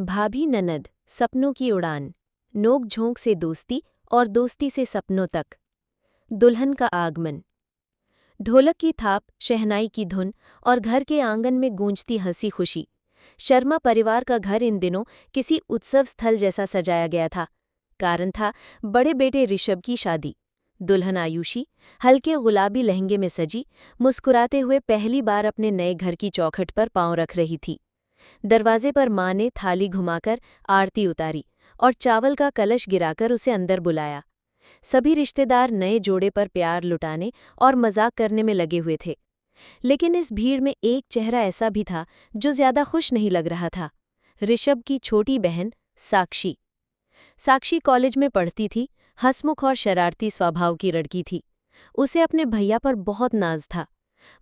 भाभी ननद, सपनों की उड़ान, नोक झोंक से दोस्ती और दोस्ती से सपनों तक। दुल्हन का आगमन। ढोलक की थाप, शहनाई की धुन और घर के आंगन में गूंजती हंसी खुशी। शर्मा परिवार का घर इन दिनों किसी उत्सव स्थल जैसा सजाया गया था। कारण था बड़े बेटे ऋषभ की शादी। दुल्हन आयुषी हल्के गुलाबी लहंगे में सजी, मुस्कुराते हुए पहली बार अपने नए घर की चौखट पर पांव रख रही थी। दरवाजे पर माँ ने थाली घुमाकर आरती उतारी और चावल का कलश गिराकर उसे अंदर बुलाया। सभी रिश्तेदार नए जोड़े पर प्यार लुटाने और मजाक करने में लगे हुए थे। लेकिन इस भीड़ में एक चेहरा ऐसा भी था जो ज्यादा खुश नहीं लग रहा था। ऋषभ की छोटी बहन साक्षी। साक्षी कॉलेज में पढ़ती थी, हंसमुख और शरारती स्वभाव की लड़की थी। उसे अपने भैया पर बहुत नाज था।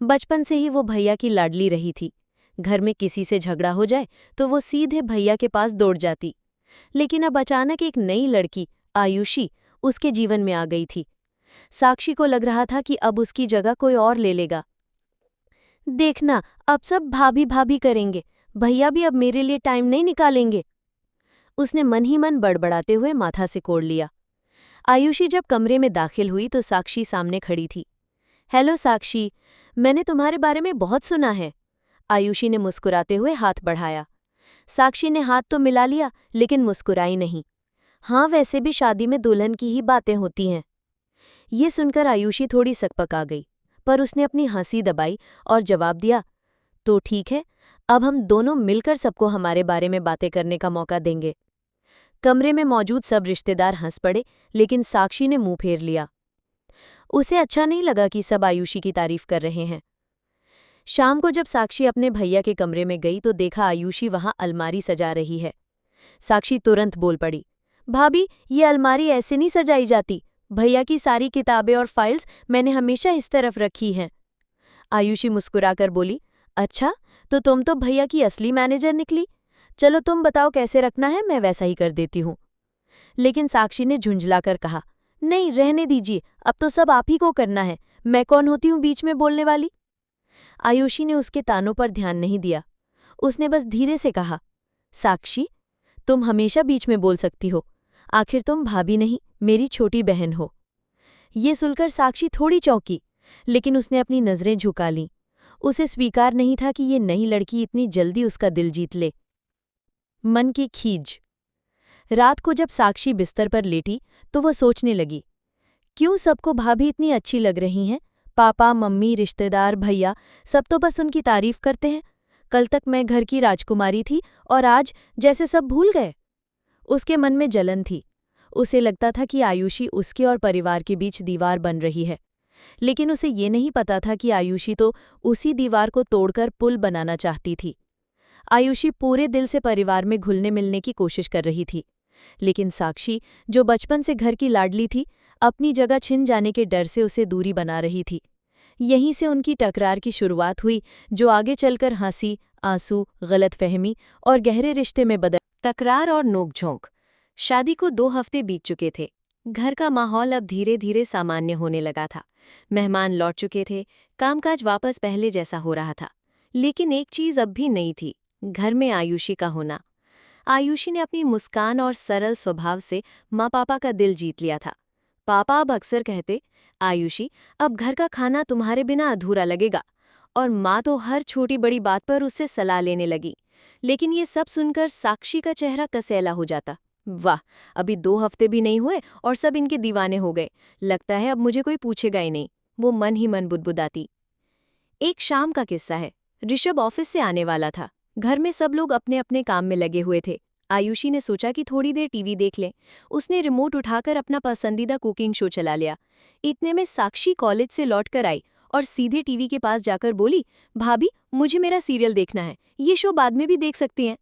बचपन से ही वो भैया की लाडली रही थी। घर में किसी से झगड़ा हो जाए तो वो सीधे भैया के पास दौड़ जाती। लेकिन अब अचानक एक नई लड़की आयुषी उसके जीवन में आ गई थी। साक्षी को लग रहा था कि अब उसकी जगह कोई और ले लेगा। देखना, अब सब भाभी भाभी करेंगे, भैया भी अब मेरे लिए टाइम नहीं निकालेंगे, उसने मन ही मन बड़बड़ाते हुए माथा से कोड़ लिया। आयुषी जब कमरे में दाखिल हुई तो साक्षी सामने खड़ी थी। हेलो साक्षी, मैंने तुम्हारे बारे में बहुत सुना है। आयुषी ने मुस्कुराते हुए हाथ बढ़ाया। साक्षी ने हाथ तो मिला लिया लेकिन मुस्कुराई नहीं। हाँ, वैसे भी शादी में दुल्हन की ही बातें होती हैं। ये सुनकर आयुषी थोड़ी सकपका गई, पर उसने अपनी हंसी दबाई और जवाब दिया, तो ठीक है, अब हम दोनों मिलकर सबको हमारे बारे में बातें करने का मौका देंगे। कमरे में मौजूद सब रिश्तेदार हंस पड़े, लेकिन साक्षी ने मुंह फेर लिया। उसे अच्छा नहीं लगा कि सब आयुषी की तारीफ कर रहे हैं। शाम को जब साक्षी अपने भैया के कमरे में गई तो देखा आयुषी वहां अलमारी सजा रही है। साक्षी तुरंत बोल पड़ी, भाभी, ये अलमारी ऐसे नहीं सजाई जाती। भैया की सारी किताबें और फाइल्स मैंने हमेशा इस तरफ रखी हैं। आयुषी मुस्कुराकर बोली, अच्छा, तो तुम तो भैया की असली मैनेजर निकली। चलो तुम बताओ कैसे रखना है, मैं वैसा ही कर देती हूँ। लेकिन साक्षी ने झुंझलाकर कहा, नहीं, रहने दीजिए, अब तो सब आप ही को करना है, मैं कौन होती हूँ बीच में बोलने वाली। आयुषी ने उसके तानों पर ध्यान नहीं दिया। उसने बस धीरे से कहा, साक्षी, तुम हमेशा बीच में बोल सकती हो, आखिर तुम भाभी नहीं, मेरी छोटी बहन हो। ये सुनकर साक्षी थोड़ी चौंकी, लेकिन उसने अपनी नजरें झुका लीं। उसे स्वीकार नहीं था कि ये नई लड़की इतनी जल्दी उसका दिल जीत ले। मन की खीज। रात को जब साक्षी बिस्तर पर लेटी तो वो सोचने लगी, क्यों सबको भाभी इतनी अच्छी लग रही हैं। पापा, मम्मी, रिश्तेदार, भैया, सब तो बस उनकी तारीफ करते हैं। कल तक मैं घर की राजकुमारी थी और आज जैसे सब भूल गए। उसके मन में जलन थी। उसे लगता था कि आयुषी उसके और परिवार के बीच दीवार बन रही है, लेकिन उसे ये नहीं पता था कि आयुषी तो उसी दीवार को तोड़कर पुल बनाना चाहती थी। आयुषी पूरे दिल से परिवार में घुलने मिलने की कोशिश कर रही थी, लेकिन साक्षी, जो बचपन से घर की लाडली थी, अपनी जगह छिन जाने के डर से उसे दूरी बना रही थी। यहीं से उनकी टकरार की शुरुआत हुई, जो आगे चलकर हंसी, आंसू, गलतफहमी और गहरे रिश्ते में बदल। तकरार और नोकझोंक। शादी को 2 हफ्ते बीत चुके थे। घर का माहौल अब धीरे धीरे सामान्य होने लगा था। मेहमान लौट चुके थे, कामकाज वापस पहले जैसा हो रहा था। लेकिन एक चीज अब भी नई थी, घर में आयुषी का होना। आयुषी ने अपनी मुस्कान और सरल स्वभाव से माँ पापा का दिल जीत लिया था। पापा अब अक्सर कहते, आयुषी, अब घर का खाना तुम्हारे बिना अधूरा लगेगा। और माँ तो हर छोटी बड़ी बात पर उससे सलाह लेने लगी। लेकिन ये सब सुनकर साक्षी का चेहरा कसैला हो जाता। वाह, अभी 2 हफ्ते भी नहीं हुए और सब इनके दीवाने हो गए। लगता है अब मुझे कोई पूछेगा ही नहीं, वो मन ही मन बुदबुदाती। एक शाम का किस्सा है। ऋषभ ऑफिस से आने वाला था। घर में सब लोग अपने अपने काम में लगे हुए थे। आयुषी ने सोचा कि थोड़ी देर टीवी देख लें। उसने रिमोट उठाकर अपना पसंदीदा कुकिंग शो चला लिया। इतने में साक्षी कॉलेज से लौटकर आई और सीधे टीवी के पास जाकर बोली, भाभी, मुझे मेरा सीरियल देखना है, ये शो बाद में भी देख सकती हैं।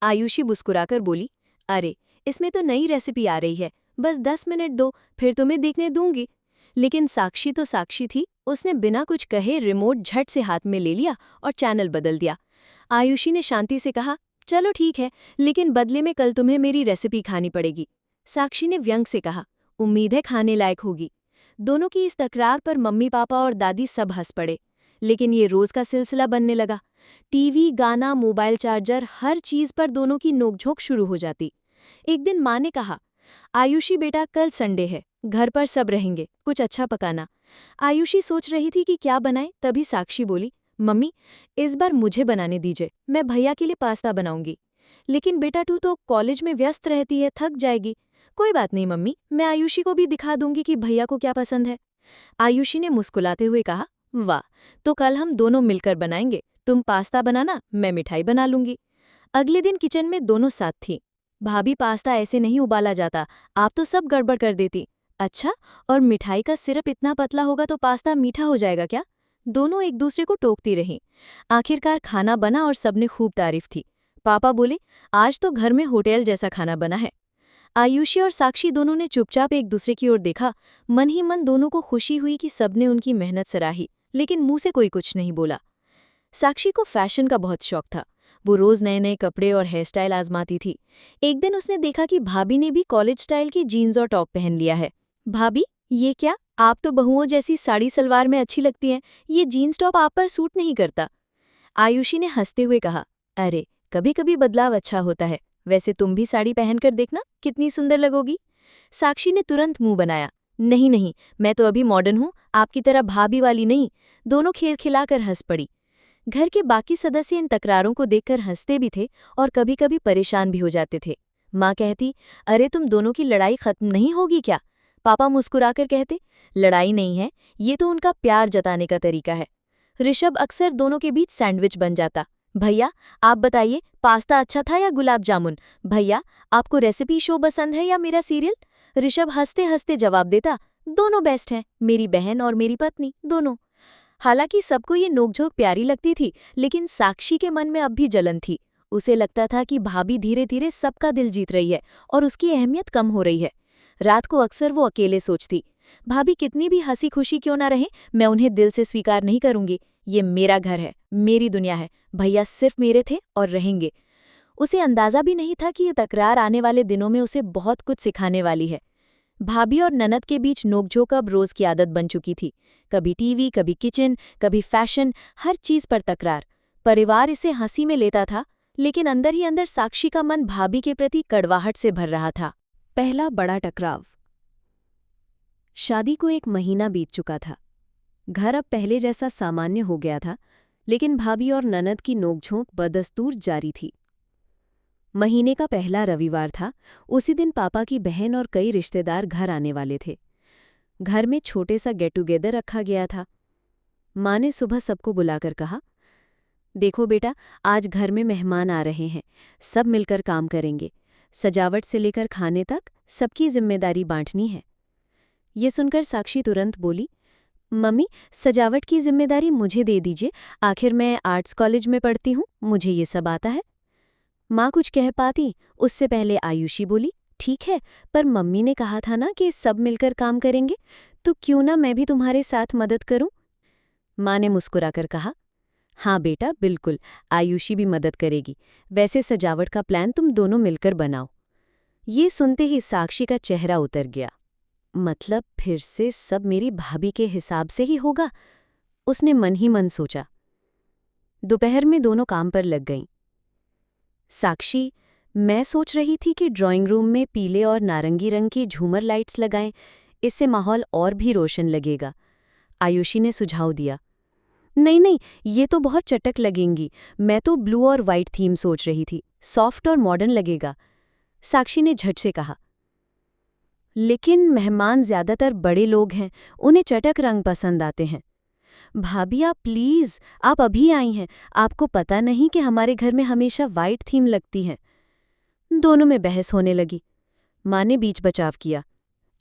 आयुषी मुस्कुराकर बोली, अरे, इसमें तो नई रेसिपी आ रही है, बस 10 मिनट दो, फिर तुम्हें देखने दूंगी। लेकिन साक्षी तो साक्षी थी, उसने बिना कुछ कहे रिमोट झट से हाथ में ले लिया और चैनल बदल दिया। आयुषी ने शांति से कहा, चलो ठीक है, लेकिन बदले में कल तुम्हें मेरी रेसिपी खानी पड़ेगी। साक्षी ने व्यंग से कहा, उम्मीद है खाने लायक होगी। दोनों की इस तकरार पर मम्मी पापा और दादी सब हंस पड़े। लेकिन ये रोज का सिलसिला बनने लगा। टीवी, गाना, मोबाइल चार्जर, हर चीज पर दोनों की नोकझोंक शुरू हो जाती। एक दिन माँ ने कहा, आयुषी बेटा कल संडे है, घर पर सब रहेंगे, कुछ अच्छा पकाना। आयुषी सोच रही थी कि क्या बनाए, तभी साक्षी बोली, मम्मी इस बार मुझे बनाने दीजिए, मैं भैया के लिए पास्ता बनाऊंगी। लेकिन बेटा तू तो कॉलेज में व्यस्त रहती है, थक जाएगी। कोई बात नहीं मम्मी, मैं आयुषी को भी दिखा दूंगी कि भैया को क्या पसंद है। आयुषी ने मुस्कुराते हुए कहा, वाह, तो कल हम दोनों मिलकर बनाएंगे, तुम पास्ता बनाना, मैं मिठाई बना लूंगी। अगले दिन किचन में दोनों साथ थीं। भाभी पास्ता ऐसे नहीं उबाला जाता, आप तो सब गड़बड़ कर देती। अच्छा, और मिठाई का सिरप इतना पतला होगा तो पास्ता मीठा हो जाएगा क्या? दोनों एक दूसरे को टोकती रहीं। आखिरकार खाना बना और सबने खूब तारीफ थी। पापा बोले, आज तो घर में होटल जैसा खाना बना है। आयुषी और साक्षी दोनों ने चुपचाप एक दूसरे की ओर देखा। मन ही मन दोनों को खुशी हुई कि सबने उनकी मेहनत सराही, लेकिन मुंह से कोई कुछ नहीं बोला। साक्षी को फैशन का बहुत शौक था। वो रोज नए नए कपड़े और हेयर स्टाइल आजमाती थी। एक दिन उसने देखा कि भाभी ने भी कॉलेज स्टाइल की जीन्स और टॉप पहन लिया है। भाभी, ये क्या? आप तो बहुओं जैसी साड़ी सलवार में अच्छी लगती हैं, ये जीन्स टॉप आप पर सूट नहीं करता। आयुषी ने हंसते हुए कहा, अरे कभी कभी बदलाव अच्छा होता है, वैसे तुम भी साड़ी पहनकर देखना, कितनी सुंदर लगोगी। साक्षी ने तुरंत मुंह बनाया, नहीं नहीं, मैं तो अभी मॉडर्न हूँ, आपकी तरह भाभी वाली नहीं। दोनों खेल खिलाकर हंस पड़ी। घर के बाकी सदस्य इन तकरारों को देखकर हंसते भी थे और कभी कभी परेशान भी हो जाते थे। माँ कहती, अरे तुम दोनों की लड़ाई खत्म नहीं होगी क्या? पापा मुस्कुराकर कहते, लड़ाई नहीं है, ये तो उनका प्यार जताने का तरीका है। ऋषभ अक्सर दोनों के बीच सैंडविच बन जाता। भैया आप बताइए, पास्ता अच्छा था या गुलाब जामुन? भैया आपको रेसिपी शो पसंद है या मेरा सीरियल? ऋषभ हंसते हंसते जवाब देता, दोनों बेस्ट हैं, मेरी बहन और मेरी पत्नी दोनों। हालांकि सबको ये नोकझोंक प्यारी लगती थी, लेकिन साक्षी के मन में अब भी जलन थी। उसे लगता था कि भाभी धीरे धीरे सबका दिल जीत रही है और उसकी अहमियत कम हो रही है। रात को अक्सर वो अकेले सोचती, भाभी कितनी भी हंसी खुशी क्यों ना रहे, मैं उन्हें दिल से स्वीकार नहीं करूंगी। ये मेरा घर है, मेरी दुनिया है, भैया सिर्फ मेरे थे और रहेंगे। उसे अंदाजा भी नहीं था कि ये तकरार आने वाले दिनों में उसे बहुत कुछ सिखाने वाली है। भाभी और ननद के बीच नोकझोंक अब रोज की आदत बन चुकी थी। कभी टीवी, कभी किचन, कभी फैशन, हर चीज पर तकरार। परिवार इसे हंसी में लेता था, लेकिन अंदर ही अंदर साक्षी का मन भाभी के प्रति कड़वाहट से भर रहा था। पहला बड़ा टकराव। शादी को 1 महीना बीत चुका था। घर अब पहले जैसा सामान्य हो गया था, लेकिन भाभी और ननद की नोकझोंक बदस्तूर जारी थी। महीने का पहला रविवार था। उसी दिन पापा की बहन और कई रिश्तेदार घर आने वाले थे। घर में छोटे सा गेट टुगेदर रखा गया था। माँ ने सुबह सबको बुलाकर कहा, देखो बेटा, आज घर में मेहमान आ रहे हैं, सब मिलकर काम करेंगे। सजावट से लेकर खाने तक सबकी जिम्मेदारी बांटनी है। ये सुनकर साक्षी तुरंत बोली, मम्मी सजावट की जिम्मेदारी मुझे दे दीजिए, आखिर मैं आर्ट्स कॉलेज में पढ़ती हूँ, मुझे ये सब आता है। माँ कुछ कह पाती, उससे पहले आयुषी बोली, ठीक है, पर मम्मी ने कहा था ना कि सब मिलकर काम करेंगे, तो क्यों ना मैं भी तुम्हारे साथ मदद करूं? माँ ने मुस्कुराकर कहा, हाँ बेटा बिल्कुल, आयुषी भी मदद करेगी। वैसे सजावट का प्लान तुम दोनों मिलकर बनाओ। ये सुनते ही साक्षी का चेहरा उतर गया। मतलब फिर से सब मेरी भाभी के हिसाब से ही होगा, उसने मन ही मन सोचा। दोपहर में दोनों काम पर लग गईं। साक्षी, मैं सोच रही थी कि ड्राइंग रूम में पीले और नारंगी रंग की झूमर लाइट्स लगाएं, इससे माहौल और भी रोशन लगेगा। आयुषी ने सुझाव दिया। नहीं नहीं, ये तो बहुत चटक लगेंगी, मैं तो ब्लू और वाइट थीम सोच रही थी, सॉफ्ट और मॉडर्न लगेगा। साक्षी ने झट से कहा, लेकिन मेहमान ज्यादातर बड़े लोग हैं, उन्हें चटक रंग पसंद आते हैं। भाभी आप प्लीज, आप अभी आई हैं, आपको पता नहीं कि हमारे घर में हमेशा वाइट थीम लगती है। दोनों में बहस होने लगी। माँ ने बीच बचाव किया,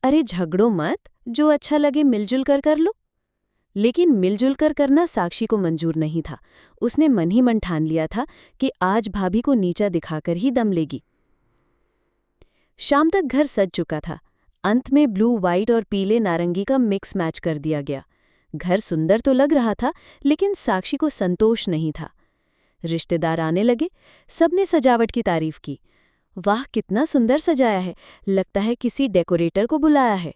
अरे झगड़ो मत, जो अच्छा लगे मिलजुल कर लो। लेकिन मिलजुल कर करना साक्षी को मंजूर नहीं था। उसने मन ही मन ठान लिया था कि आज भाभी को नीचा दिखाकर ही दम लेगी। शाम तक घर सज चुका था। अंत में ब्लू, वाइट और पीले नारंगी का मिक्स मैच कर दिया गया। घर सुंदर तो लग रहा था, लेकिन साक्षी को संतोष नहीं था। रिश्तेदार आने लगे, सबने सजावट की तारीफ की। वाह कितना सुंदर सजाया है, लगता है किसी डेकोरेटर को बुलाया है।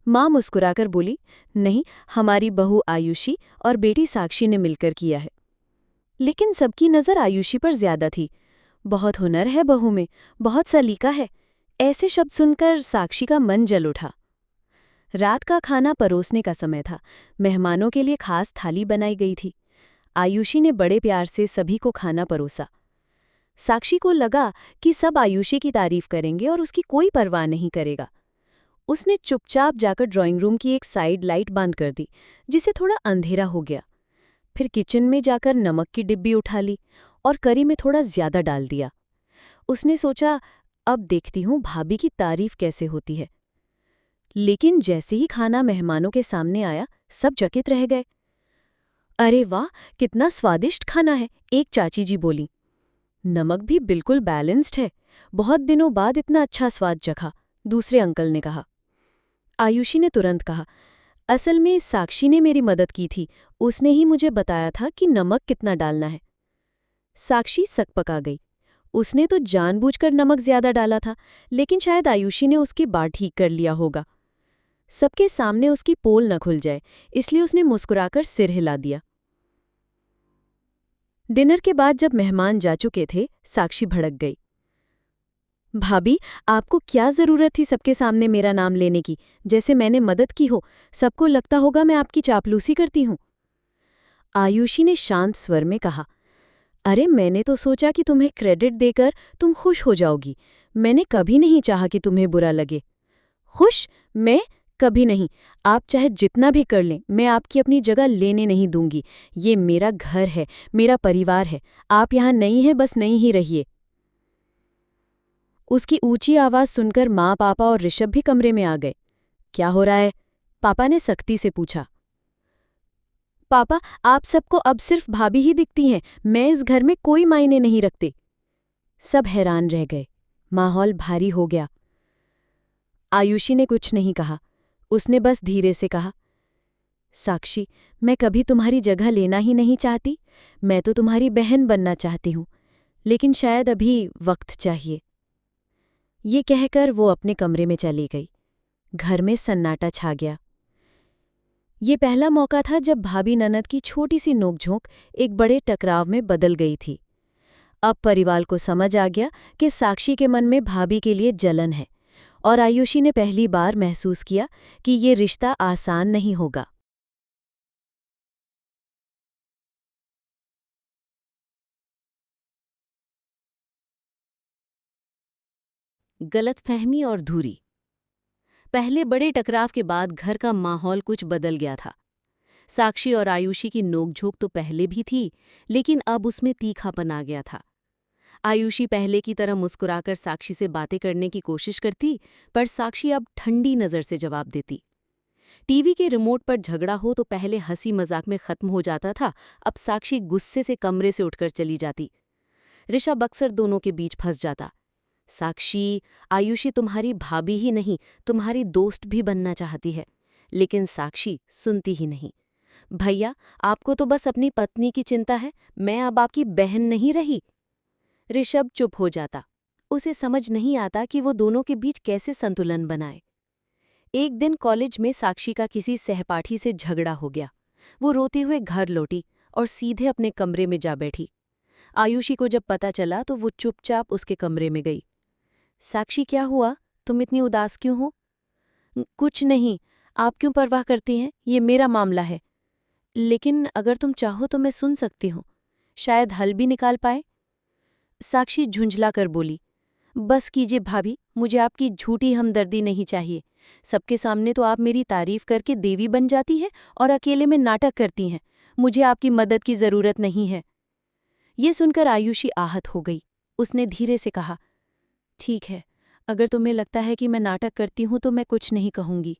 माँ मुस्कुराकर बोली, नहीं, हमारी बहू आयुषी और बेटी साक्षी ने मिलकर किया है। लेकिन सबकी नज़र आयुषी पर ज्यादा थी। बहुत हुनर है बहू में, बहुत सलीका है। ऐसे शब्द सुनकर साक्षी का मन जल उठा। रात का खाना परोसने का समय था। मेहमानों के लिए खास थाली बनाई गई थी। आयुषी ने बड़े प्यार से सभी को खाना परोसा। साक्षी को लगा कि सब आयुषी की तारीफ करेंगे और उसकी कोई परवाह नहीं करेगा। उसने चुपचाप जाकर ड्राइंग रूम की एक साइड लाइट बंद कर दी, जिससे थोड़ा अंधेरा हो गया। फिर किचन में जाकर नमक की डिब्बी उठा ली और करी में थोड़ा ज्यादा डाल दिया। उसने सोचा, अब देखती हूँ भाभी की तारीफ कैसे होती है। लेकिन जैसे ही खाना मेहमानों के सामने आया, सब चकित रह गए। अरे वाह, कितना स्वादिष्ट खाना है, एक चाची जी बोली। नमक भी बिल्कुल बैलेंस्ड है। बहुत दिनों बाद इतना अच्छा स्वाद चखा, दूसरे अंकल ने कहा। आयुषी ने तुरंत कहा, असल में साक्षी ने मेरी मदद की थी, उसने ही मुझे बताया था कि नमक कितना डालना है। साक्षी सकपका गई। उसने तो जानबूझकर नमक ज्यादा डाला था, लेकिन शायद आयुषी ने उसकी बात ठीक कर लिया होगा। सबके सामने उसकी पोल न खुल जाए, इसलिए उसने मुस्कुराकर सिर हिला दिया। डिनर के बाद जब मेहमान जा चुके थे, साक्षी भड़क गई। भाभी, आपको क्या जरूरत थी सबके सामने मेरा नाम लेने की, जैसे मैंने मदद की हो। सबको लगता होगा मैं आपकी चापलूसी करती हूँ। आयुषी ने शांत स्वर में कहा, अरे मैंने तो सोचा कि तुम्हें क्रेडिट देकर तुम खुश हो जाओगी। मैंने कभी नहीं चाहा कि तुम्हें बुरा लगे। खुश? मैं? कभी नहीं। आप चाहे जितना भी कर लें, मैं आपकी अपनी जगह लेने नहीं दूंगी। ये मेरा घर है, मेरा परिवार है। आप यहाँ नई हैं, बस नई ही रहिए। उसकी ऊंची आवाज सुनकर माँ, पापा और ऋषभ भी कमरे में आ गए। क्या हो रहा है? पापा ने सख्ती से पूछा। पापा, आप सबको अब सिर्फ भाभी ही दिखती हैं। मैं इस घर में कोई मायने नहीं रखती। सब हैरान रह गए। माहौल भारी हो गया। आयुषी ने कुछ नहीं कहा। उसने बस धीरे से कहा, साक्षी, मैं कभी तुम्हारी जगह लेना ही नहीं चाहती। मैं तो तुम्हारी बहन बनना चाहती हूँ, लेकिन शायद अभी वक्त चाहिए। ये कहकर वो अपने कमरे में चली गई। घर में सन्नाटा छा गया। ये पहला मौका था जब भाभी ननद की छोटी सी नोकझोंक एक बड़े टकराव में बदल गई थी। अब परिवार को समझ आ गया कि साक्षी के मन में भाभी के लिए जलन है, और आयुषी ने पहली बार महसूस किया कि ये रिश्ता आसान नहीं होगा। गलतफहमी और धूरी। पहले बड़े टकराव के बाद घर का माहौल कुछ बदल गया था। साक्षी और आयुषी की नोकझोंक तो पहले भी थी, लेकिन अब उसमें तीखापन आ गया था। आयुषी पहले की तरह मुस्कुराकर साक्षी से बातें करने की कोशिश करती, पर साक्षी अब ठंडी नज़र से जवाब देती। टीवी के रिमोट पर झगड़ा हो तो पहले हंसी मजाक में खत्म हो जाता था, अब साक्षी गुस्से से कमरे से उठकर चली जाती। ऋषभ अक्सर दोनों के बीच फंस जाता। साक्षी, आयुषी तुम्हारी भाभी ही नहीं, तुम्हारी दोस्त भी बनना चाहती है। लेकिन साक्षी सुनती ही नहीं। भैया, आपको तो बस अपनी पत्नी की चिंता है, मैं अब आपकी बहन नहीं रही। ऋषभ चुप हो जाता। उसे समझ नहीं आता कि वो दोनों के बीच कैसे संतुलन बनाए। एक दिन कॉलेज में साक्षी का किसी सहपाठी से झगड़ा हो गया। वो रोते हुए घर लौटी और सीधे अपने कमरे में जा बैठी। आयुषी को जब पता चला तो वो चुपचाप उसके कमरे में गई। साक्षी, क्या हुआ? तुम इतनी उदास क्यों हो? कुछ नहीं, आप क्यों परवाह करती हैं? ये मेरा मामला है। लेकिन अगर तुम चाहो तो मैं सुन सकती हूँ, शायद हल भी निकाल पाए। साक्षी झुंझला कर बोली, बस कीजिए भाभी, मुझे आपकी झूठी हमदर्दी नहीं चाहिए। सबके सामने तो आप मेरी तारीफ करके देवी बन जाती हैं और अकेले में नाटक करती हैं। मुझे आपकी मदद की जरूरत नहीं है। ये सुनकर आयुषी आहत हो गई। उसने धीरे से कहा, ठीक है, अगर तुम्हें लगता है कि मैं नाटक करती हूं तो मैं कुछ नहीं कहूंगी।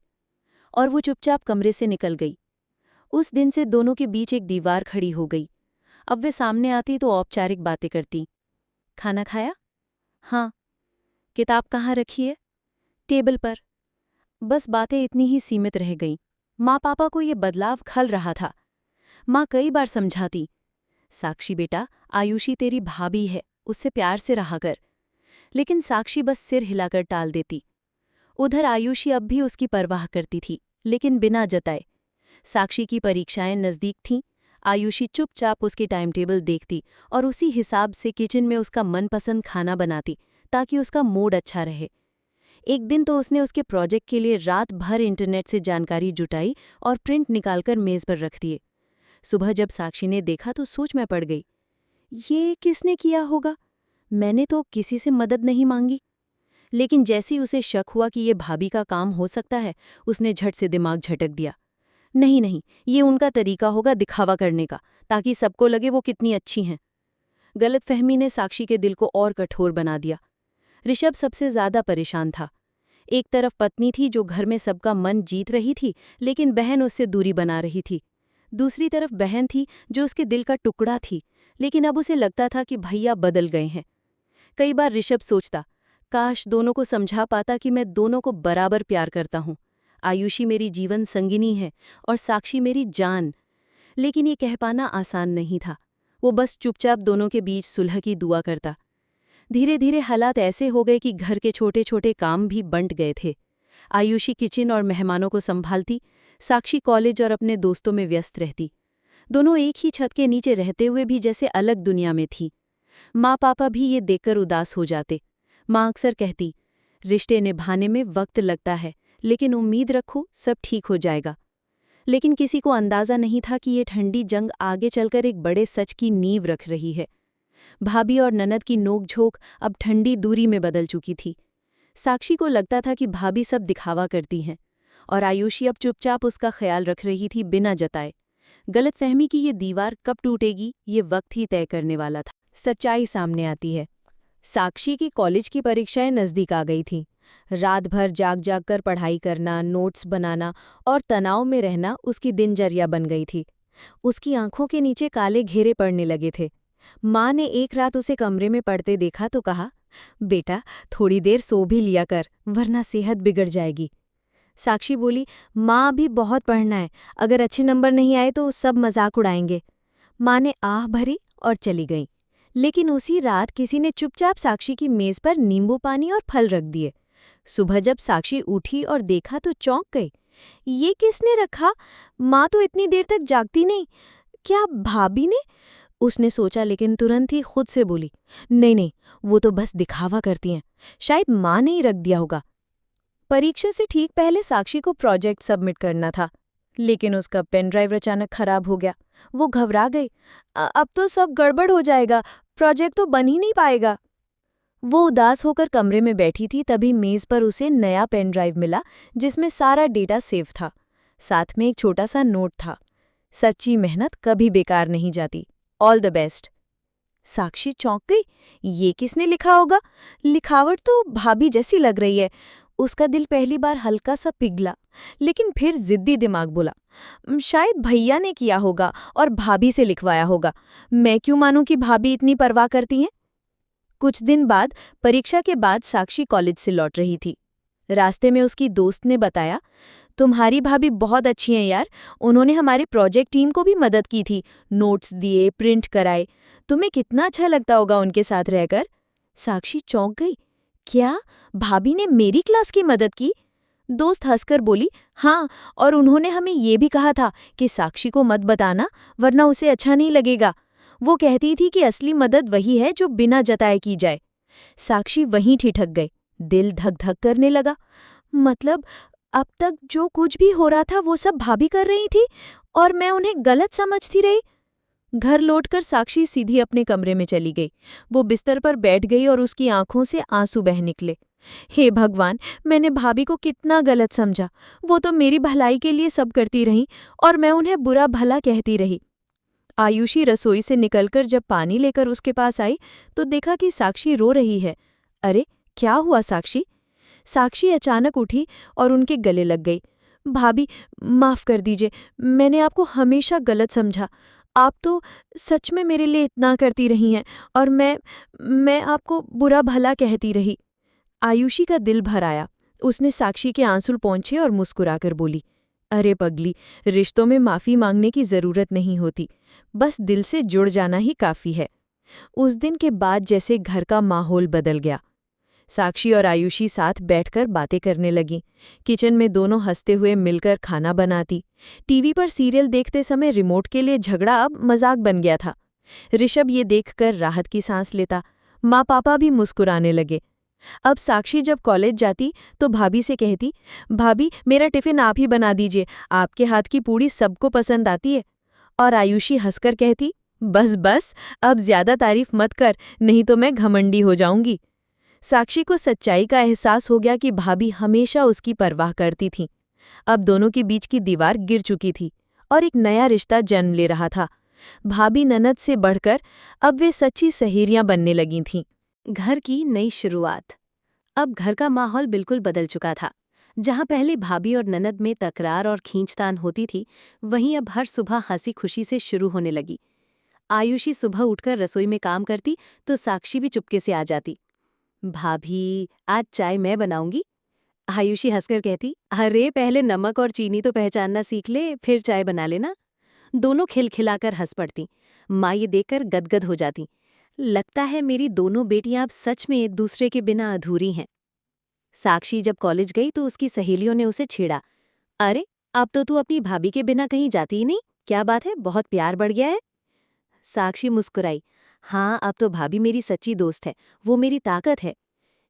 और वो चुपचाप कमरे से निकल गई। उस दिन से दोनों के बीच एक दीवार खड़ी हो गई। अब वे सामने आती तो औपचारिक बातें करती। खाना खाया? हाँ। किताब कहाँ रखी है? टेबल पर। बस बातें इतनी ही सीमित रह गईं। माँ पापा को ये बदलाव खल रहा था। माँ कई बार समझाती, साक्षी बेटा, आयुषी तेरी भाभी है, उससे प्यार से रहा कर। लेकिन साक्षी बस सिर हिलाकर टाल देती। उधर आयुषी अब भी उसकी परवाह करती थी, लेकिन बिना जताए। साक्षी की परीक्षाएं नज़दीक थीं। आयुषी चुपचाप उसकी टाइम टेबल देखती और उसी हिसाब से किचन में उसका मनपसंद खाना बनाती, ताकि उसका मूड अच्छा रहे। एक दिन तो उसने उसके प्रोजेक्ट के लिए रात भर इंटरनेट से जानकारी जुटाई और प्रिंट निकालकर मेज़ पर रख दिए। सुबह जब साक्षी ने देखा तो सोच में पड़ गई, ये किसने किया होगा? मैंने तो किसी से मदद नहीं मांगी। लेकिन जैसे ही उसे शक हुआ कि ये भाभी का काम हो सकता है, उसने झट से दिमाग झटक दिया। नहीं नहीं, ये उनका तरीका होगा दिखावा करने का, ताकि सबको लगे वो कितनी अच्छी हैं। गलतफहमी ने साक्षी के दिल को और कठोर बना दिया। ऋषभ सबसे ज्यादा परेशान था। एक तरफ पत्नी थी जो घर में सबका मन जीत रही थी, लेकिन बहन उससे दूरी बना रही थी। दूसरी तरफ बहन थी जो उसके दिल का टुकड़ा थी, लेकिन अब उसे लगता था कि भैया बदल गए हैं। कई बार ऋषभ सोचता, काश दोनों को समझा पाता कि मैं दोनों को बराबर प्यार करता हूँ। आयुषी मेरी जीवन संगिनी है और साक्षी मेरी जान। लेकिन ये कह पाना आसान नहीं था। वो बस चुपचाप दोनों के बीच सुलह की दुआ करता। धीरे धीरे हालात ऐसे हो गए कि घर के छोटे छोटे काम भी बंट गए थे। आयुषी किचन और मेहमानों को संभालती, साक्षी कॉलेज और अपने दोस्तों में व्यस्त रहती। दोनों एक ही छत के नीचे रहते हुए भी जैसे अलग दुनिया में थी। माँ पापा भी ये देखकर उदास हो जाते। माँ अक्सर कहती, रिश्ते निभाने में वक्त लगता है, लेकिन उम्मीद रखो सब ठीक हो जाएगा। लेकिन किसी को अंदाजा नहीं था कि ये ठंडी जंग आगे चलकर एक बड़े सच की नींव रख रही है। भाभी और ननद की नोकझोंक अब ठंडी दूरी में बदल चुकी थी। साक्षी को लगता था कि भाभी सब दिखावा करती हैं, और आयुषी अब चुपचाप उसका ख्याल रख रही थी बिना जताए। गलतफहमी की ये दीवार कब टूटेगी, ये वक्त ही तय करने वाला था। सच्चाई सामने आती है। साक्षी की कॉलेज की परीक्षाएं नज़दीक आ गई थीं। रात भर जाग जाग कर पढ़ाई करना, नोट्स बनाना और तनाव में रहना उसकी दिनचर्या बन गई थी। उसकी आंखों के नीचे काले घेरे पड़ने लगे थे। माँ ने एक रात उसे कमरे में पढ़ते देखा तो कहा, बेटा थोड़ी देर सो भी लिया कर, वरना सेहत बिगड़ जाएगी। साक्षी बोली, माँ अभी बहुत पढ़ना है, अगर अच्छे नंबर नहीं आए तो सब मजाक उड़ाएंगे। माँ ने आह भरी और चली गई। लेकिन उसी रात किसी ने चुपचाप साक्षी की मेज पर नींबू पानी और फल रख दिए। सुबह जब साक्षी उठी और देखा तो चौंक गई। ये किसने रखा? माँ तो इतनी देर तक जागती नहीं। क्या भाभी ने? उसने सोचा, लेकिन तुरंत ही खुद से बोली, नहीं नहीं, वो तो बस दिखावा करती हैं, शायद माँ ने ही रख दिया होगा। परीक्षा से ठीक पहले साक्षी को प्रोजेक्ट सबमिट करना था, लेकिन उसका पेन ड्राइव अचानक खराब हो गया। वो घबरा गई। अब तो सब गड़बड़ हो जाएगा, प्रोजेक्ट तो बन ही नहीं पाएगा। वो उदास होकर कमरे में बैठी थी, तभी मेज पर उसे नया पेन ड्राइव मिला जिसमें सारा डेटा सेव था। साथ में एक छोटा सा नोट था, सच्ची मेहनत कभी बेकार नहीं जाती, ऑल द बेस्ट। साक्षी चौंक गई। ये किसने लिखा होगा? लिखावट तो भाभी जैसी लग रही है। उसका दिल पहली बार हल्का सा पिघला, लेकिन फिर जिद्दी दिमाग बोला, शायद भैया ने किया होगा और भाभी से लिखवाया होगा। मैं क्यों मानूं कि भाभी इतनी परवाह करती हैं? कुछ दिन बाद परीक्षा के बाद साक्षी कॉलेज से लौट रही थी। रास्ते में उसकी दोस्त ने बताया, तुम्हारी भाभी बहुत अच्छी हैं यार, उन्होंने हमारे प्रोजेक्ट टीम को भी मदद की थी, नोट्स दिए, प्रिंट कराए। तुम्हें कितना अच्छा लगता होगा उनके साथ रहकर। साक्षी चौंक गई। क्या भाभी ने मेरी क्लास की मदद की? दोस्त हंसकर बोली, हाँ, और उन्होंने हमें ये भी कहा था कि साक्षी को मत बताना, वरना उसे अच्छा नहीं लगेगा। वो कहती थी कि असली मदद वही है जो बिना जताए की जाए। साक्षी वहीं ठिठक गई। दिल धक धक करने लगा। मतलब अब तक जो कुछ भी हो रहा था वो सब भाभी कर रही थी और मैं उन्हें गलत समझती रही। घर लौटकर साक्षी सीधी अपने कमरे में चली गई। वो बिस्तर पर बैठ गई और उसकी आंखों से आंसू बह निकले। हे भगवान, मैंने भाभी को कितना गलत समझा। वो तो मेरी भलाई के लिए सब करती रहीं और मैं उन्हें बुरा भला कहती रही। आयुषी रसोई से निकलकर जब पानी लेकर उसके पास आई तो देखा कि साक्षी रो रही है। अरे क्या हुआ साक्षी? साक्षी अचानक उठी और उनके गले लग गई। भाभी माफ़ कर दीजिए, मैंने आपको हमेशा गलत समझा। आप तो सच में मेरे लिए इतना करती रही हैं और मैं आपको बुरा भला कहती रही। आयुषी का दिल भर आया। उसने साक्षी के आंसू पोंछे और मुस्कुराकर बोली, अरे पगली, रिश्तों में माफ़ी मांगने की ज़रूरत नहीं होती, बस दिल से जुड़ जाना ही काफ़ी है। उस दिन के बाद जैसे घर का माहौल बदल गया। साक्षी और आयुषी साथ बैठकर बातें करने लगीं। किचन में दोनों हंसते हुए मिलकर खाना बनाती। टीवी पर सीरियल देखते समय रिमोट के लिए झगड़ा अब मजाक बन गया था। ऋषभ ये देखकर राहत की सांस लेता। माँ पापा भी मुस्कुराने लगे। अब साक्षी जब कॉलेज जाती तो भाभी से कहती, भाभी मेरा टिफिन आप ही बना दीजिए, आपके हाथ की पूड़ी सबको पसंद आती है। और आयुषी हंसकर कहती, बस बस, अब ज्यादा तारीफ मत कर, नहीं तो मैं घमंडी हो जाऊंगी। साक्षी को सच्चाई का एहसास हो गया कि भाभी हमेशा उसकी परवाह करती थीं। अब दोनों के बीच की दीवार गिर चुकी थी और एक नया रिश्ता जन्म ले रहा था। भाभी ननद से बढ़कर अब वे सच्ची सहेलियां बनने लगी थीं। घर की नई शुरुआत। अब घर का माहौल बिल्कुल बदल चुका था। जहां पहले भाभी और ननद में तकरार और खींचतान होती थी, वहीं अब हर सुबह हंसी खुशी से शुरू होने लगी। आयुषी सुबह उठकर रसोई में काम करती तो साक्षी भी चुपके से आ जाती। भाभी, आज चाय मैं बनाऊंगी। आयुषी हंसकर कहती, अरे पहले नमक और चीनी तो पहचानना सीख ले, फिर चाय बना लेना। दोनों खिलखिलाकर हंस पड़ती। माँ ये देखकर गदगद हो जाती। लगता है मेरी दोनों बेटियां अब सच में एक दूसरे के बिना अधूरी हैं। साक्षी जब कॉलेज गई तो उसकी सहेलियों ने उसे छेड़ा, अरे अब तो तू अपनी भाभी के बिना कहीं जाती ही नहीं, क्या बात है, बहुत प्यार बढ़ गया है। साक्षी मुस्कुराई, हाँ अब तो भाभी मेरी सच्ची दोस्त है, वो मेरी ताकत है।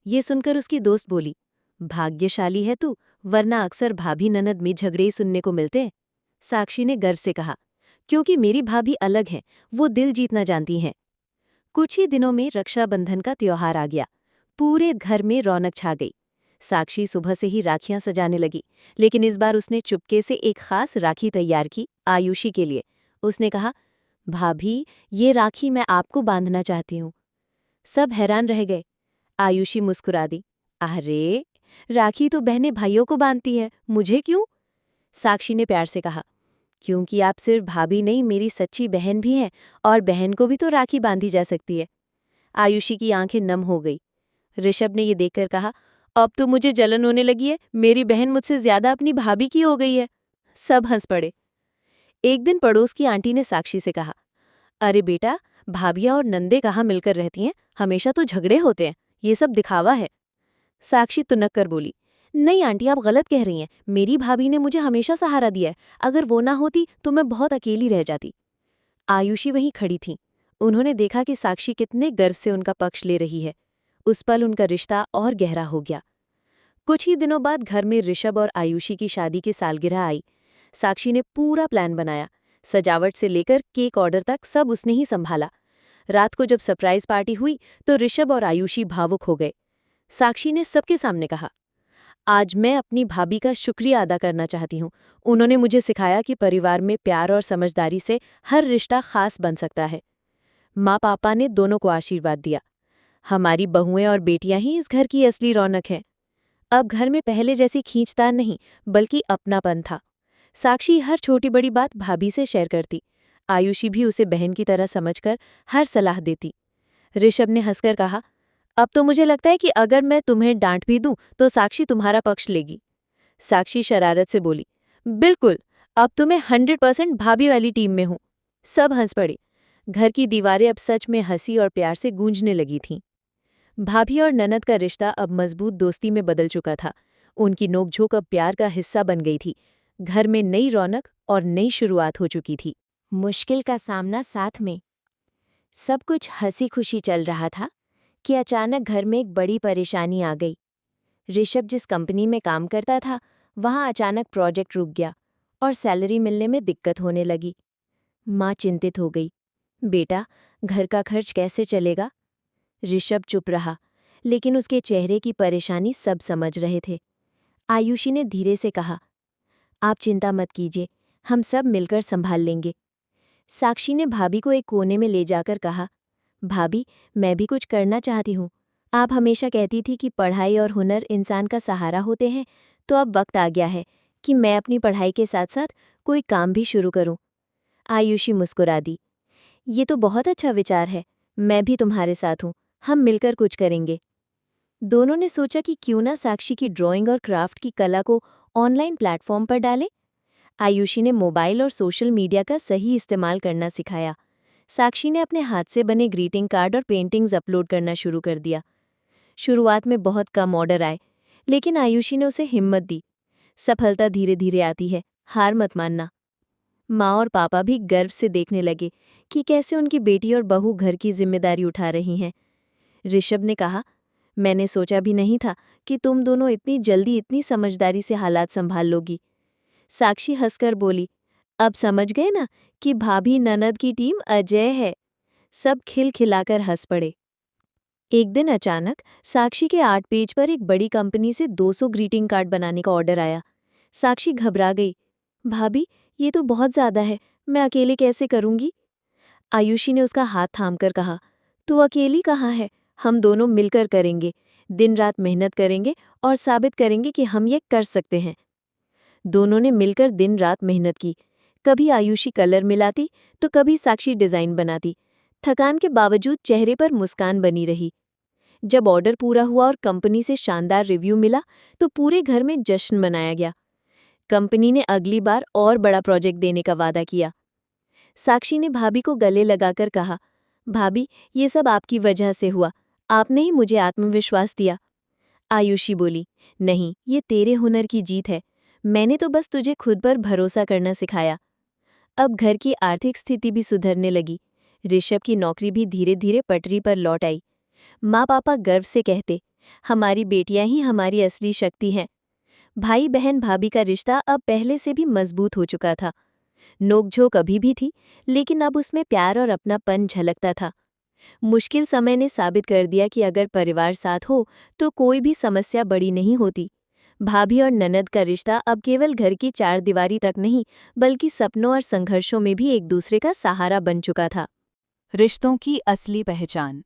ये सुनकर उसकी दोस्त बोली, भाग्यशाली है तू, वरना अक्सर भाभी ननद में झगड़े ही सुनने को मिलते हैं। साक्षी ने गर्व से कहा, क्योंकि मेरी भाभी अलग है, वो दिल जीतना जानती हैं। कुछ ही दिनों में रक्षाबंधन का त्योहार आ गया। पूरे घर में रौनक छा गई। साक्षी सुबह से ही राखियां सजाने लगी, लेकिन इस बार उसने चुपके से एक खास राखी तैयार की, आयुषी के लिए। उसने कहा, भाभी ये राखी मैं आपको बांधना चाहती हूँ। सब हैरान रह गए। आयुषी मुस्कुरा दी, अरे राखी तो बहनें भाइयों को बांधती हैं, मुझे क्यों? साक्षी ने प्यार से कहा, क्योंकि आप सिर्फ भाभी नहीं, मेरी सच्ची बहन भी हैं, और बहन को भी तो राखी बांधी जा सकती है। आयुषी की आंखें नम हो गई। ऋषभ ने ये देखकर कहा, अब तो मुझे जलन होने लगी है, मेरी बहन मुझसे ज्यादा अपनी भाभी की हो गई है। सब हंस पड़े। एक दिन पड़ोस की आंटी ने साक्षी से कहा, अरे बेटा, भाभियां और नंदे कहाँ मिलकर रहती हैं, हमेशा तो झगड़े होते हैं, ये सब दिखावा है। साक्षी तुनक कर बोली, नहीं आंटी, आप गलत कह रही हैं, मेरी भाभी ने मुझे हमेशा सहारा दिया है, अगर वो ना होती तो मैं बहुत अकेली रह जाती। आयुषी वहीं खड़ी थी। उन्होंने देखा कि साक्षी कितने गर्व से उनका पक्ष ले रही है। उस पल उनका रिश्ता और गहरा हो गया। कुछ ही दिनों बाद घर में ऋषभ और आयुषी की शादी की सालगिरह आई। साक्षी ने पूरा प्लान बनाया। सजावट से लेकर केक ऑर्डर तक सब उसने ही संभाला। रात को जब सरप्राइज पार्टी हुई तो ऋषभ और आयुषी भावुक हो गए। साक्षी ने सबके सामने कहा, आज मैं अपनी भाभी का शुक्रिया अदा करना चाहती हूँ। उन्होंने मुझे सिखाया कि परिवार में प्यार और समझदारी से हर रिश्ता खास बन सकता है। माँ पापा ने दोनों को आशीर्वाद दिया। हमारी बहुएं और बेटियां ही इस घर की असली रौनक हैं। अब घर में पहले जैसी खींचतान नहीं, बल्कि अपनापन था। साक्षी हर छोटी बड़ी बात भाभी से शेयर करती। आयुषी भी उसे बहन की तरह समझकर हर सलाह देती। ऋषभ ने हंसकर कहा, अब तो मुझे लगता है कि अगर मैं तुम्हें डांट भी दूं तो साक्षी तुम्हारा पक्ष लेगी। साक्षी शरारत से बोली, बिल्कुल, अब तो मैं 100% भाभी वाली टीम में हूं। सब हंस पड़े। घर की दीवारें अब सच में हंसी और प्यार से गूंजने लगी थीं। भाभी और ननद का रिश्ता अब मजबूत दोस्ती में बदल चुका था। उनकी नोकझोंक अब प्यार का हिस्सा बन गई थी। घर में नई रौनक और नई शुरुआत हो चुकी थी। मुश्किल का सामना साथ में। सब कुछ हंसी खुशी चल रहा था कि अचानक घर में एक बड़ी परेशानी आ गई। ऋषभ जिस कंपनी में काम करता था, वहां अचानक प्रोजेक्ट रुक गया और सैलरी मिलने में दिक्कत होने लगी। माँ चिंतित हो गई, बेटा घर का खर्च कैसे चलेगा? ऋषभ चुप रहा, लेकिन उसके चेहरे की परेशानी सब समझ रहे थे। आयुषी ने धीरे से कहा, आप चिंता मत कीजिए, हम सब मिलकर संभाल लेंगे। साक्षी ने भाभी को एक कोने में ले जाकर कहा, भाभी मैं भी कुछ करना चाहती हूँ। आप हमेशा कहती थी कि पढ़ाई और हुनर इंसान का सहारा होते हैं, तो अब वक्त आ गया है कि मैं अपनी पढ़ाई के साथ साथ कोई काम भी शुरू करूँ। आयुषी मुस्कुरा दी, ये तो बहुत अच्छा विचार है, मैं भी तुम्हारे साथ हूँ, हम मिलकर कुछ करेंगे। दोनों ने सोचा कि क्यों ना साक्षी की ड्राइंग और क्राफ्ट की कला को ऑनलाइन प्लेटफॉर्म पर डालें। आयुषी ने मोबाइल और सोशल मीडिया का सही इस्तेमाल करना सिखाया। साक्षी ने अपने हाथ से बने ग्रीटिंग कार्ड और पेंटिंग्स अपलोड करना शुरू कर दिया। शुरुआत में बहुत कम ऑर्डर आए, लेकिन आयुषी ने उसे हिम्मत दी। सफलता धीरे धीरे आती है, हार मत मानना। माँ और पापा भी गर्व से देखने लगे कि कैसे उनकी बेटी और बहू घर की जिम्मेदारी उठा रही हैं। ऋषभ ने कहा, मैंने सोचा भी नहीं था कि तुम दोनों इतनी जल्दी इतनी समझदारी से हालात संभाल लोगी। साक्षी हंसकर बोली, अब समझ गए ना कि भाभी ननद की टीम अजय है। सब खिलखिलाकर हंस पड़े। एक दिन अचानक साक्षी के 8 पेज पर एक बड़ी कंपनी से 200 ग्रीटिंग कार्ड बनाने का ऑर्डर आया। साक्षी घबरा गई। भाभी, ये तो बहुत ज्यादा है, मैं अकेले कैसे करूंगी? आयुषी ने उसका हाथ थामकर कहा, तू अकेली कहाँ है, हम दोनों मिलकर करेंगे, दिन रात मेहनत करेंगे और साबित करेंगे कि हम ये कर सकते हैं। दोनों ने मिलकर दिन रात मेहनत की। कभी आयुषी कलर मिलाती तो कभी साक्षी डिजाइन बनाती। थकान के बावजूद चेहरे पर मुस्कान बनी रही। जब ऑर्डर पूरा हुआ और कंपनी से शानदार रिव्यू मिला तो पूरे घर में जश्न मनाया गया। कंपनी ने अगली बार और बड़ा प्रोजेक्ट देने का वादा किया। साक्षी ने भाभी को गले लगाकर कहा, भाभी, ये सब आपकी वजह से हुआ, आपने ही मुझे आत्मविश्वास दिया। आयुषी बोली, नहीं, ये तेरे हुनर की जीत है, मैंने तो बस तुझे खुद पर भरोसा करना सिखाया। अब घर की आर्थिक स्थिति भी सुधरने लगी। ऋषभ की नौकरी भी धीरे धीरे पटरी पर लौट आई। माँ पापा गर्व से कहते, हमारी बेटियां ही हमारी असली शक्ति हैं। भाई बहन भाभी का रिश्ता अब पहले से भी मजबूत हो चुका था। नोकझोंक अभी भी थी, लेकिन अब उसमें प्यार और अपनापन झलकता था। मुश्किल समय ने साबित कर दिया कि अगर परिवार साथ हो तो कोई भी समस्या बड़ी नहीं होती। भाभी और ननद का रिश्ता अब केवल घर की चार दीवारी तक नहीं, बल्कि सपनों और संघर्षों में भी एक दूसरे का सहारा बन चुका था। रिश्तों की असली पहचान।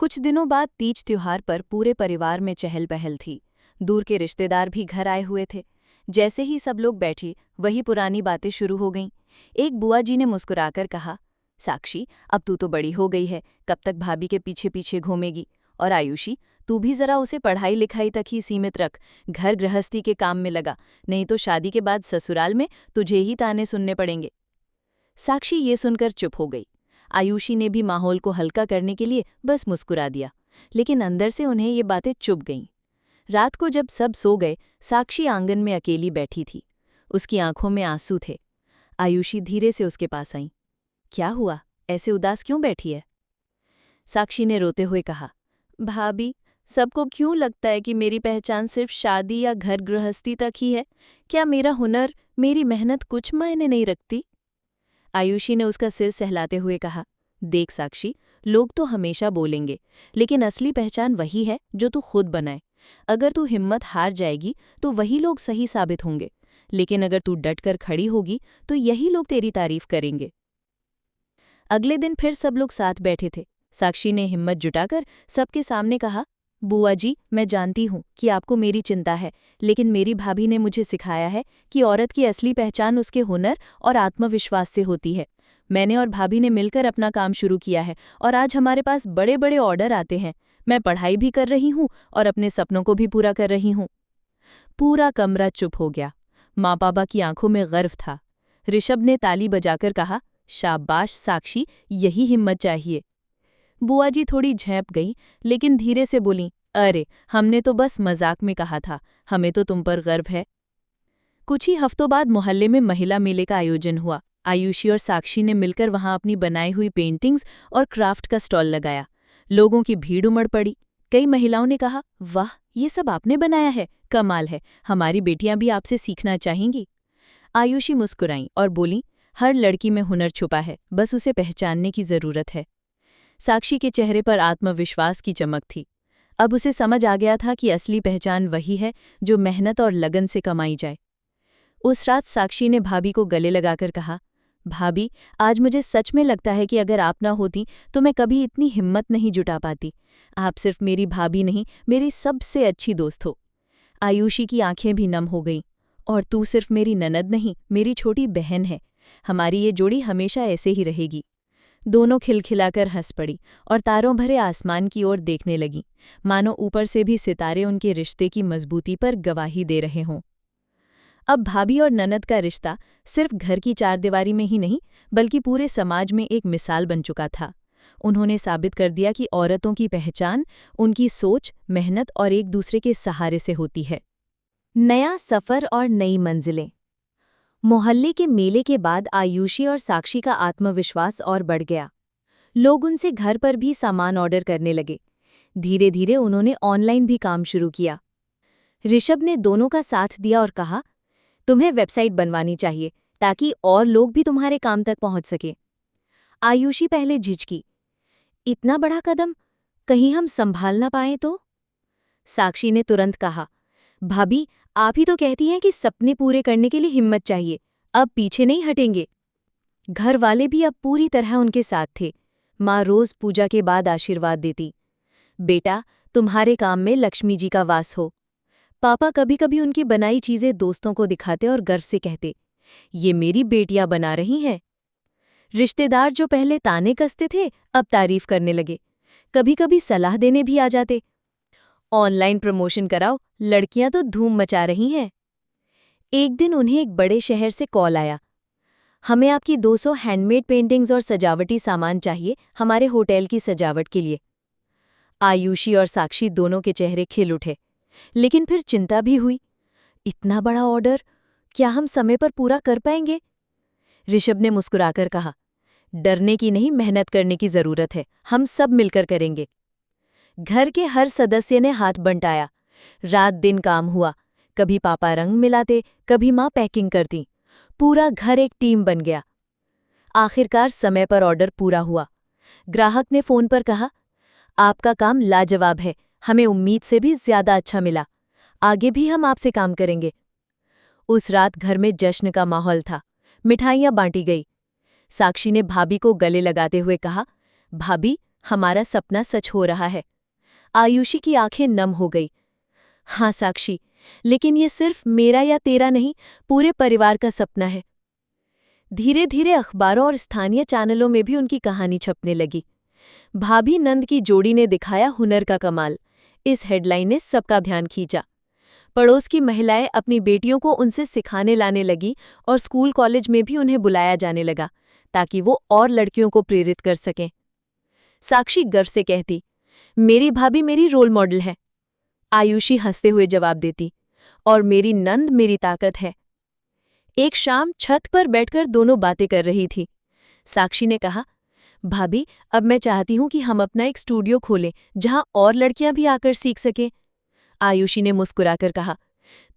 कुछ दिनों बाद तीज त्योहार पर पूरे परिवार में चहल पहल थी। दूर के रिश्तेदार भी घर आए हुए थे। जैसे ही सब लोग बैठे, वही पुरानी बातें शुरू हो गईं। एक बुआ जी ने मुस्कुराकर कहा, साक्षी, अब तू तो बड़ी हो गई है, कब तक भाभी के पीछे पीछे घूमेगी? और आयुषी, तू भी जरा उसे पढ़ाई लिखाई तक ही सीमित रख, घर गृहस्थी के काम में लगा, नहीं तो शादी के बाद ससुराल में तुझे ही ताने सुनने पड़ेंगे। साक्षी ये सुनकर चुप हो गई। आयुषी ने भी माहौल को हल्का करने के लिए बस मुस्कुरा दिया, लेकिन अंदर से उन्हें ये बातें चुभ गईं। रात को जब सब सो गए, साक्षी आंगन में अकेली बैठी थी। उसकी आंखों में आंसू थे। आयुषी धीरे से उसके पास आई। क्या हुआ, ऐसे उदास क्यों बैठी है? साक्षी ने रोते हुए कहा, भाभी, सबको क्यों लगता है कि मेरी पहचान सिर्फ शादी या घर गृहस्थी तक ही है? क्या मेरा हुनर, मेरी मेहनत कुछ मायने नहीं रखती? आयुषी ने उसका सिर सहलाते हुए कहा, देख साक्षी, लोग तो हमेशा बोलेंगे, लेकिन असली पहचान वही है जो तू खुद बनाए। अगर तू हिम्मत हार जाएगी तो वही लोग सही साबित होंगे, लेकिन अगर तू डट कर खड़ी होगी तो यही लोग तेरी तारीफ करेंगे। अगले दिन फिर सब लोग साथ बैठे थे। साक्षी ने हिम्मत जुटाकर सबके सामने कहा, बुआ जी, मैं जानती हूँ कि आपको मेरी चिंता है, लेकिन मेरी भाभी ने मुझे सिखाया है कि औरत की असली पहचान उसके हुनर और आत्मविश्वास से होती है। मैंने और भाभी ने मिलकर अपना काम शुरू किया है और आज हमारे पास बड़े बड़े ऑर्डर आते हैं। मैं पढ़ाई भी कर रही हूँ और अपने सपनों को भी पूरा कर रही हूँ। पूरा कमरा चुप हो गया। माँ पापा की आंखों में गर्व था। ऋषभ ने ताली बजाकर कहा, शाबाश साक्षी, यही हिम्मत चाहिए। बुआ जी थोड़ी झेंप गई, लेकिन धीरे से बोली, अरे, हमने तो बस मजाक में कहा था, हमें तो तुम पर गर्व है। कुछ ही हफ्तों बाद मोहल्ले में महिला मेले का आयोजन हुआ। आयुषी और साक्षी ने मिलकर वहां अपनी बनाई हुई पेंटिंग्स और क्राफ्ट का स्टॉल लगाया। लोगों की भीड़ उमड़ पड़ी। कई महिलाओं ने कहा, वाह, ये सब आपने बनाया है, कमाल है, हमारी बेटियां भी आपसे सीखना चाहेंगी। आयुषी मुस्कुराई और बोली, हर लड़की में हुनर छुपा है, बस उसे पहचानने की जरूरत है। साक्षी के चेहरे पर आत्मविश्वास की चमक थी। अब उसे समझ आ गया था कि असली पहचान वही है जो मेहनत और लगन से कमाई जाए। उस रात साक्षी ने भाभी को गले लगाकर कहा, भाभी, आज मुझे सच में लगता है कि अगर आप ना होती तो मैं कभी इतनी हिम्मत नहीं जुटा पाती। आप सिर्फ मेरी भाभी नहीं, मेरी सबसे अच्छी दोस्त हो। आयुषी की आंखें भी नम हो गईं। और तू सिर्फ मेरी ननद नहीं, मेरी छोटी बहन है। हमारी ये जोड़ी हमेशा ऐसे ही रहेगी। दोनों खिलखिलाकर हंस पड़ी और तारों भरे आसमान की ओर देखने लगी, मानो ऊपर से भी सितारे उनके रिश्ते की मजबूती पर गवाही दे रहे हों। अब भाभी और ननद का रिश्ता सिर्फ घर की चारदीवारी में ही नहीं, बल्कि पूरे समाज में एक मिसाल बन चुका था। उन्होंने साबित कर दिया कि औरतों की पहचान उनकी सोच, मेहनत और एक दूसरे के सहारे से होती है। नया सफ़र और नई मंजिलें। मोहल्ले के मेले के बाद आयुषी और साक्षी का आत्मविश्वास और बढ़ गया। लोग उनसे घर पर भी सामान ऑर्डर करने लगे। धीरे धीरे उन्होंने ऑनलाइन भी काम शुरू किया। ऋषभ ने दोनों का साथ दिया और कहा, तुम्हें वेबसाइट बनवानी चाहिए ताकि और लोग भी तुम्हारे काम तक पहुंच सके। आयुषी पहले झिझकी, इतना बड़ा कदम, कहीं हम संभाल ना पाएं तो? साक्षी ने तुरंत कहा, भाभी, आप ही तो कहती हैं कि सपने पूरे करने के लिए हिम्मत चाहिए, अब पीछे नहीं हटेंगे। घर वाले भी अब पूरी तरह उनके साथ थे। माँ रोज पूजा के बाद आशीर्वाद देती, बेटा, तुम्हारे काम में लक्ष्मी जी का वास हो। पापा कभी कभी उनकी बनाई चीजें दोस्तों को दिखाते और गर्व से कहते, ये मेरी बेटियां बना रही हैं। रिश्तेदार जो पहले ताने कसते थे, अब तारीफ करने लगे। कभी कभी सलाह देने भी आ जाते, ऑनलाइन प्रमोशन कराओ, लड़कियां तो धूम मचा रही हैं। एक दिन उन्हें एक बड़े शहर से कॉल आया, हमें आपकी 200 हैंडमेड पेंटिंग्स और सजावटी सामान चाहिए हमारे होटल की सजावट के लिए। आयुषी और साक्षी दोनों के चेहरे खिल उठे, लेकिन फिर चिंता भी हुई, इतना बड़ा ऑर्डर, क्या हम समय पर पूरा कर पाएंगे? ऋषभ ने मुस्कुराकर कहा, डरने की नहीं, मेहनत करने की जरूरत है, हम सब मिलकर करेंगे। घर के हर सदस्य ने हाथ बंटाया। रात दिन काम हुआ, कभी पापा रंग मिलाते, कभी माँ पैकिंग करती। पूरा घर एक टीम बन गया। आखिरकार समय पर ऑर्डर पूरा हुआ। ग्राहक ने फोन पर कहा, आपका काम लाजवाब है, हमें उम्मीद से भी ज्यादा अच्छा मिला, आगे भी हम आपसे काम करेंगे। उस रात घर में जश्न का माहौल था। मिठाइयाँ बांटी गई। साक्षी ने भाभी को गले लगाते हुए कहा, भाभी, हमारा सपना सच हो रहा है। आयुषी की आंखें नम हो गई। हाँ साक्षी, लेकिन ये सिर्फ मेरा या तेरा नहीं, पूरे परिवार का सपना है। धीरे धीरे अखबारों और स्थानीय चैनलों में भी उनकी कहानी छपने लगी। भाभी नंद की जोड़ी ने दिखाया हुनर का कमाल। इस हेडलाइन ने सबका ध्यान खींचा। पड़ोस की महिलाएं अपनी बेटियों को उनसे सिखाने लाने लगी और स्कूल कॉलेज में भी उन्हें बुलाया जाने लगा ताकि वो और लड़कियों को प्रेरित कर सकें। साक्षी गर्व से कहती, मेरी भाभी मेरी रोल मॉडल है। आयुषी हंसते हुए जवाब देती, और मेरी नंद मेरी ताकत है। एक शाम छत पर बैठकर दोनों बातें कर रही थी। साक्षी ने कहा, भाभी, अब मैं चाहती हूं कि हम अपना एक स्टूडियो खोलें जहां और लड़कियां भी आकर सीख सकें। आयुषी ने मुस्कुराकर कहा,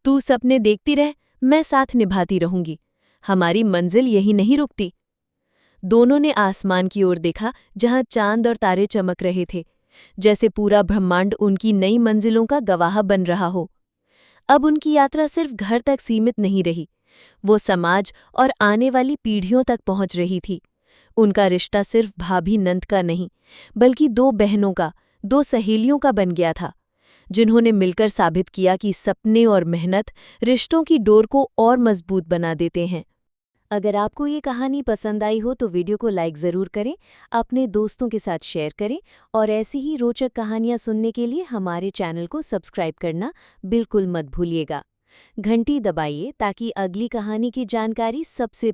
तू सपने देखती रह, मैं साथ निभाती रहूंगी, हमारी मंजिल यही नहीं रुकती। दोनों ने आसमान की ओर देखा जहां चांद और तारे चमक रहे थे, जैसे पूरा ब्रह्मांड उनकी नई मंजिलों का गवाह बन रहा हो। अब उनकी यात्रा सिर्फ घर तक सीमित नहीं रही, वो समाज और आने वाली पीढ़ियों तक पहुंच रही थी। उनका रिश्ता सिर्फ भाभी नंद का नहीं, बल्कि दो बहनों का, दो सहेलियों का बन गया था, जिन्होंने मिलकर साबित किया कि सपने और मेहनत रिश्तों की डोर को और मजबूत बना देते हैं। अगर आपको ये कहानी पसंद आई हो तो वीडियो को लाइक ज़रूर करें, अपने दोस्तों के साथ शेयर करें और ऐसी ही रोचक कहानियाँ सुनने के लिए हमारे चैनल को सब्सक्राइब करना बिल्कुल मत भूलिएगा। घंटी दबाइए ताकि अगली कहानी की जानकारी सबसे